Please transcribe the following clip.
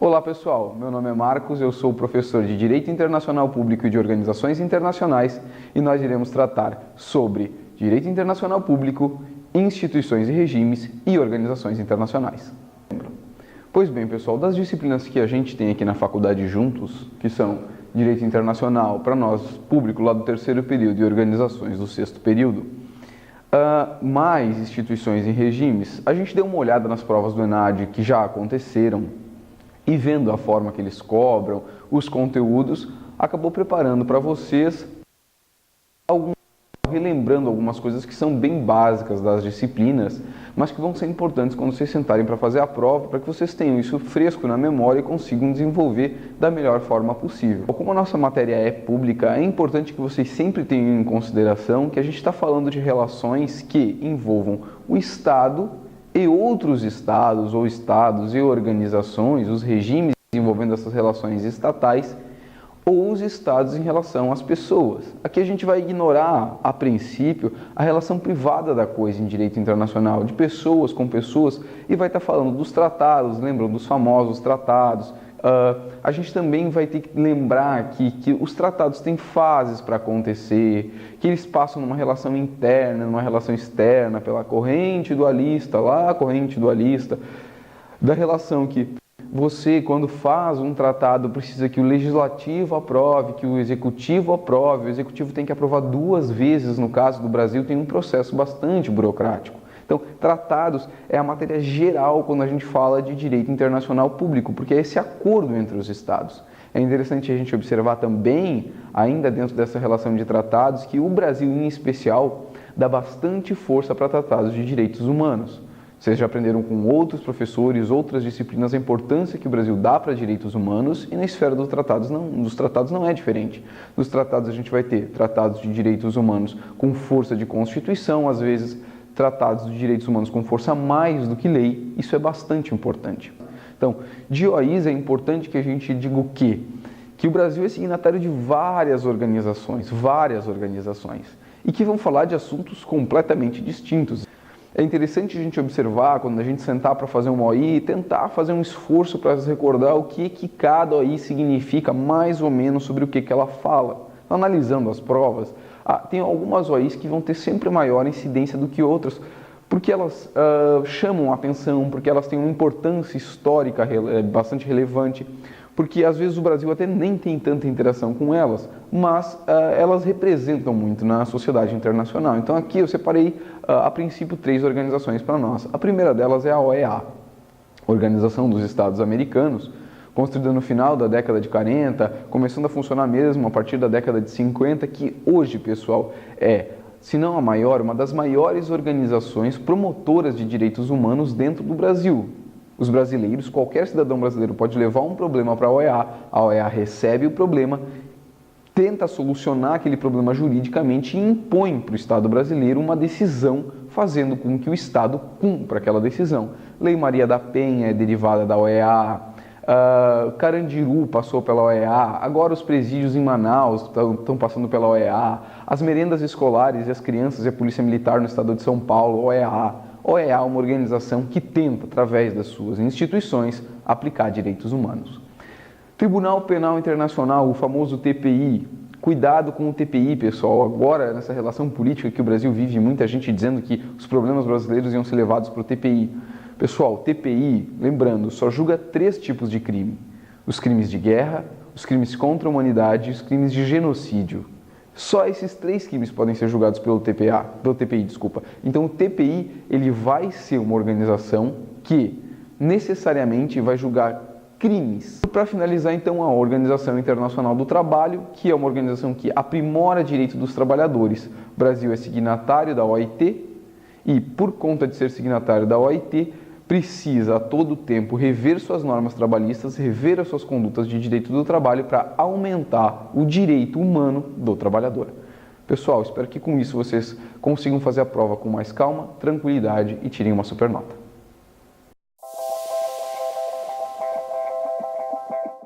Olá pessoal, meu nome é Marcos, eu sou professor de Direito Internacional Público e de Organizações Internacionais e nós iremos tratar sobre Direito Internacional Público, instituições e regimes e organizações internacionais. Pois bem pessoal, das disciplinas que a gente tem aqui na faculdade juntos, que são Direito Internacional para nós, público lá do terceiro período e organizações do sexto período, mais instituições e regimes, a gente deu uma olhada nas provas do ENAD que já aconteceram e vendo a forma que eles cobram, os conteúdos, acabou preparando para vocês, relembrando algumas coisas que são bem básicas das disciplinas, mas que vão ser importantes quando vocês sentarem para fazer a prova, para que vocês tenham isso fresco na memória e consigam desenvolver da melhor forma possível. Como a nossa matéria é pública, é importante que vocês sempre tenham em consideração que a gente está falando de relações que envolvam o Estado e outros estados ou estados e organizações, os regimes envolvendo essas relações estatais ou os estados em relação às pessoas. Aqui a gente vai ignorar, a princípio, a relação privada da coisa em direito internacional, de pessoas com pessoas, e vai estar falando dos tratados, lembram dos famosos tratados. A gente também vai ter que lembrar aqui que os tratados têm fases para acontecer, que eles passam numa relação interna, numa relação externa, pela corrente dualista, lá a corrente dualista, da relação que você, quando faz um tratado, precisa que o legislativo aprove, que o executivo aprove, o executivo tem que aprovar 2 vezes, no caso do Brasil, tem um processo bastante burocrático. Então, tratados é a matéria geral quando a gente fala de direito internacional público, porque é esse acordo entre os estados. É interessante a gente observar também, ainda dentro dessa relação de tratados, que o Brasil, em especial, dá bastante força para tratados de direitos humanos. Vocês já aprenderam com outros professores, outras disciplinas, a importância que o Brasil dá para direitos humanos, e na esfera dos tratados não é diferente. Nos tratados a gente vai ter tratados de direitos humanos com força de Constituição, às vezes tratados de direitos humanos com força mais do que lei. Isso é bastante importante. Então, de OIS é importante que a gente diga o quê? Que o Brasil é signatário de várias organizações, e que vão falar de assuntos completamente distintos. É interessante a gente observar, quando a gente sentar para fazer uma OI, tentar fazer um esforço para recordar o que cada OI significa, mais ou menos sobre o que ela fala. Analisando as provas, tem algumas OIs que vão ter sempre maior incidência do que outras, porque elas chamam a atenção, porque elas têm uma importância histórica bastante relevante, porque às vezes o Brasil até nem tem tanta interação com elas, mas elas representam muito na sociedade internacional. Então aqui eu separei, a princípio, 3 organizações para nós. A primeira delas é a OEA, Organização dos Estados Americanos, construída no final da década de 40, começando a funcionar mesmo a partir da década de 50, que hoje, pessoal, se não a maior, uma das maiores organizações promotoras de direitos humanos dentro do Brasil. Os brasileiros, qualquer cidadão brasileiro pode levar um problema para a OEA recebe o problema, tenta solucionar aquele problema juridicamente e impõe para o Estado brasileiro uma decisão, fazendo com que o Estado cumpra aquela decisão. Lei Maria da Penha é derivada da OEA, Carandiru passou pela OEA, agora os presídios em Manaus estão passando pela OEA, as merendas escolares e as crianças e a Polícia Militar no estado de São Paulo, OEA. OEA é uma organização que tenta, através das suas instituições, aplicar direitos humanos. Tribunal Penal Internacional, o famoso TPI. Cuidado com o TPI, pessoal. Agora, nessa relação política que o Brasil vive, muita gente dizendo que os problemas brasileiros iam ser levados para o TPI. Pessoal, TPI, lembrando, só julga 3 tipos de crime. Os crimes de guerra, os crimes contra a humanidade e os crimes de genocídio. Só esses 3 crimes podem ser julgados pelo TPI. Então o TPI ele vai ser uma organização que necessariamente vai julgar crimes. Para finalizar, então, a Organização Internacional do Trabalho, que é uma organização que aprimora direitos dos trabalhadores. O Brasil é signatário da OIT e, por conta de ser signatário da OIT, precisa a todo tempo rever suas normas trabalhistas, rever as suas condutas de direito do trabalho para aumentar o direito humano do trabalhador. Pessoal, espero que com isso vocês consigam fazer a prova com mais calma, tranquilidade e tirem uma super nota.